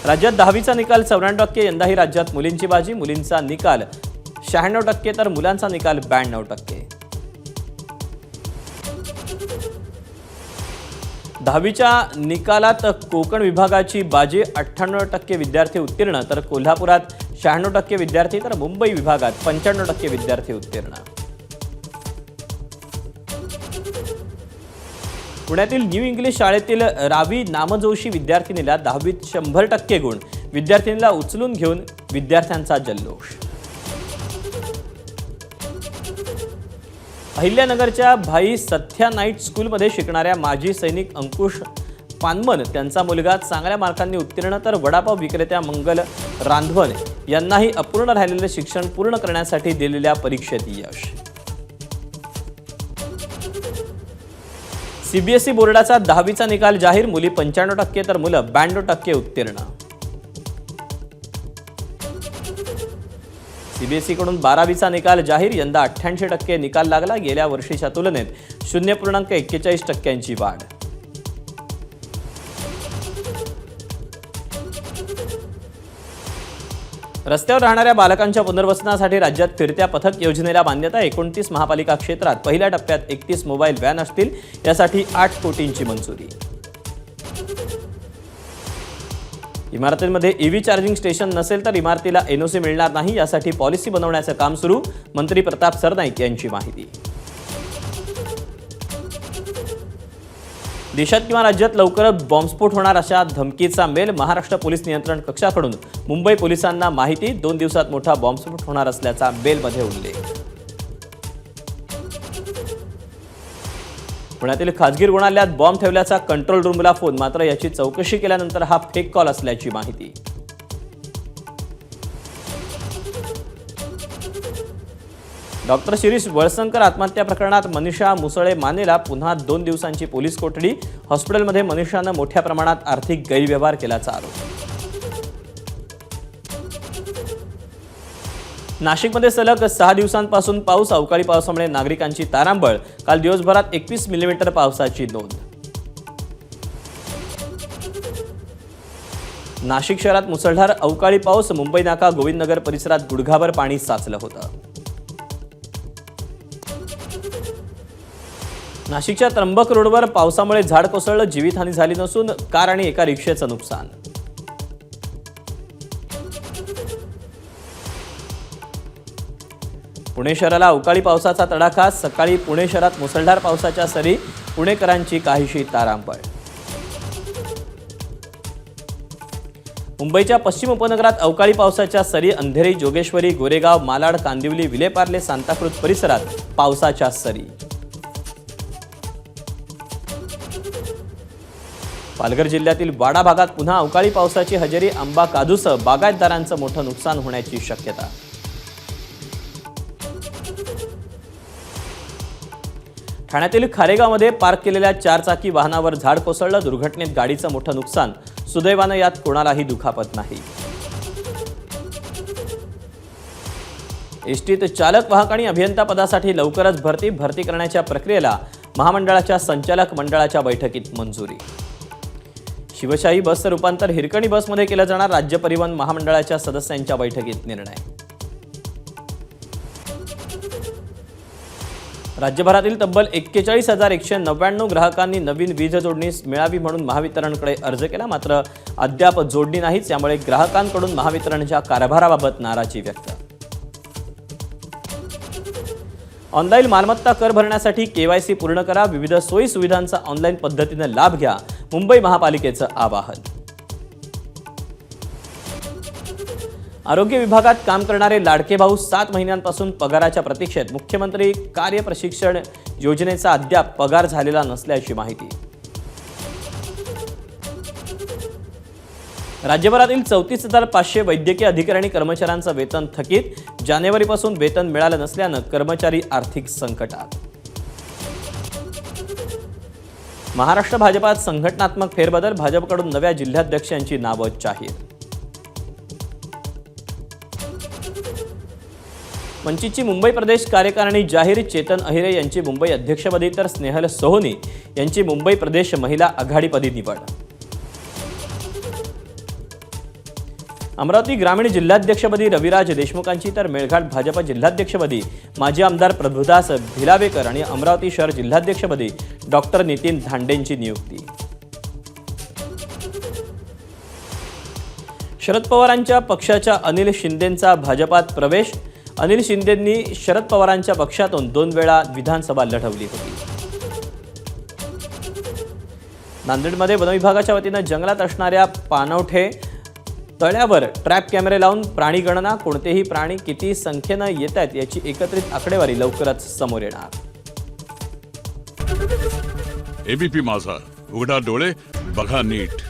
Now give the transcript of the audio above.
राज्यात 10वीचा निकाल 94%, यंदाही राज्यात मुलींची बाजी। मुलींचा निकाल 96% तर मुलांचा निकाल 92%। 10वीच्या निकालात कोकण विभागाची बाजी, 98% विद्यार्थी उत्तीर्ण तर कोल्हापुरात 96% विद्यार्थी तर मुंबई विभागात 95% विद्यार्थी उत्तीर्ण। पुण्यातील न्यू इंग्लिश शाळेतील रावी नामजोशी विद्यार्थिनीला 10वीत 100% गुण, विद्यार्थिनीला उचलून घेऊन विद्यार्थ्यांचा जल्लोष। अहिल्यानगरच्या भाई सथ्या नाईट स्कूलमध्ये शिकणाऱ्या माजी सैनिक अंकुश पानमन त्यांचा मुलगा चांगल्या मार्कांनी उत्तीर्ण तर वडापाव विक्रेत्या मंगल रांधवन यांनाही अपूर्ण राहिलेले शिक्षण पूर्ण करण्यासाठी दिलेल्या परीक्षेत यश। सीबीएसई बोर्डाचा 10वीचा निकाल जाहीर, मुली 95% तर मुलं 92% उत्तीर्ण। सीबीएसईकडून 12वीचा निकाल जाहीर, यंदा 88% निकाल लागला, गेल्या वर्षीच्या तुलनेत 0.41% वाढ। रस्त्यावर राहणाऱ्या बालकांच्या पुनर्वसनासाठी राज्यात फिरत्या पथक योजनेला मान्यता। 29 महापालिका क्षेत्रात पहिल्या टप्प्यात 31 मोबाईल व्हॅन असतील, यासाठी 8 कोटींची मंजुरी। इमारतींमध्ये ईव्ही चार्जिंग स्टेशन नसेल तर इमारतीला एनओसी मिळणार नाही, यासाठी पॉलिसी बनवण्याचं काम सुरू, मंत्री प्रताप सरनाईक यांची माहिती। देशात किंवा राज्यात लवकरच बॉम्बस्फोट होणार अशा धमकीचा मेल, महाराष्ट्र पोलीस नियंत्रण कक्षाकडून मुंबई पोलिसांना माहिती, 2 दिवसात मोठा बॉम्बस्फोट होणार असल्याचा मेलमध्ये उल्लेख। पुण्यातील खासगी रुग्णालयात बॉम्ब ठेवल्याचा कंट्रोल रूमला फोन, मात्र याची चौकशी केल्यानंतर हा फेक कॉल असल्याची माहिती। डॉक्टर शिरीष वळसंकर आत्महत्या प्रकरणात मनीषा मुसळे मानेला पुन्हा 2 दिवसांची पोलीस कोठडी, हॉस्पिटलमध्ये मनीषानं मोठ्या प्रमाणात आर्थिक गैरव्यवहार केल्याचा आरोप। नाशिकमध्ये सलग 6 दिवसांपासून पाऊस, अवकाळी पावसामुळे नागरिकांची तारांबळ, काल दिवसभरात 21 मिलीमीटर पावसाची नोंद। नाशिक शहरात मुसळधार अवकाळी पाऊस, मुंबई नाका गोविंदनगर परिसरात गुडघाभर पाणी साचलं होतं। नाशिकच्या त्र्यंबक रोडवर पावसामुळे झाड कोसळलं, जीवितहानी झाली नसून कार आणि एका रिक्षेचं नुकसान। पुणे शहराला अवकाळी पावसाचा तडाखा, सकाळी पुणे शहरात मुसळधार पावसाच्या सरी, पुणेकरांची काहीशी तारांबळ। मुंबईच्या पश्चिम उपनगरात अवकाळी पावसाच्या सरी, अंधेरी, जोगेश्वरी, गोरेगाव, मालाड, कांदिवली, विलेपार्ले, सांताक्रुझ परिसरात पावसाच्या सरी। पालघर जिल्ह्यातील वाडा भागात पुन्हा अवकाळी पावसाची हजेरी, आंबा काजूसह बागायतदारांचं मोठं नुकसान होण्याची शक्यता। ठाण्यातील खारेगावमध्ये पार्क केलेल्या 4 चाकी वाहनावर झाड कोसळलं, दुर्घटनेत गाडीचं मोठं नुकसान, सुदैवानं यात कोणालाही दुखापत नाही। एसटीत चालक, वाहक आणि अभियंता पदासाठी लवकरच भरती करण्याच्या प्रक्रियेला महामंडळाच्या संचालक मंडळाच्या बैठकीत मंजुरी। शिवशाही बसचं रूपांतर हिरकणी बसमध्ये केलं जाणार, राज्य परिवहन महामंडळाच्या सदस्यांच्या बैठकीत निर्णय। राज्यभरातील तब्बल 41,199 ग्राहकांनी नवीन वीज जोडणी मिळावी म्हणून महावितरणकडे अर्ज केला, मात्र अद्याप जोडणी नाहीच, यामुळे ग्राहकांकडून महावितरणच्या कारभाराबाबत नाराजी व्यक्त। ऑनलाईन मालमत्ता कर भरण्यासाठी केवायसी पूर्ण करा, विविध सोयी सुविधांचा ऑनलाईन पद्धतीने लाभ घ्या, मुंबई महापालिकेचं आवाहन। आरोग्य विभागात काम करणारे लाडके भाऊ 7 महिन्यांपासून पगाराच्या प्रतीक्षेत, मुख्यमंत्री कार्य प्रशिक्षण योजनेचा अद्याप पगार झालेला नसल्याची माहिती। राज्यभरातील 34,500 वैद्यकीय अधिकारी आणि कर्मचाऱ्यांचं वेतन थकीत, जानेवारीपासून वेतन मिळालं नसल्यानं कर्मचारी आर्थिक संकटात। महाराष्ट्र भाजपात संघटनात्मक फेरबदल, भाजपकडून नव्या जिल्हाध्यक्षांची नावं जाहीर। वंचितची मुंबई प्रदेश कार्यकारिणी जाहीर, चेतन अहिरे यांची मुंबई अध्यक्षपदी तर स्नेहल सोहोनी यांची मुंबई प्रदेश महिला आघाडीपदी निवड। अमरावती ग्रामीण जिल्हाध्यक्षपदी रविराज देशमुखांची तर मेळघाट भाजप जिल्हाध्यक्षपदी माजी आमदार प्रभुदास भिलावेकर आणि अमरावती शहर जिल्हाध्यक्षपदी डॉक्टर नितीन धांडेंची नियुक्ती. शरद पवारांच्या पक्षाच्या अनिल शिंदेंचा भाजपात प्रवेश. अनिल शिंदेंनी शरद पवारांच्या पक्षातून 2 वेळा विधानसभा लढवली होती. नांदेडमध्ये वनविभागाच्या वतीनं जंगलात असणाऱ्या पाणवठे तळ्यावर ट्रॅप कॅमेरे लावून प्राणी गणना. कोणतेही प्राणी किती संख्येनं येत आहेत याची एकत्रित आकडेवारी लवकरच समोर येणार. एबीपी माझा, उघडा डोळे बघा नीट.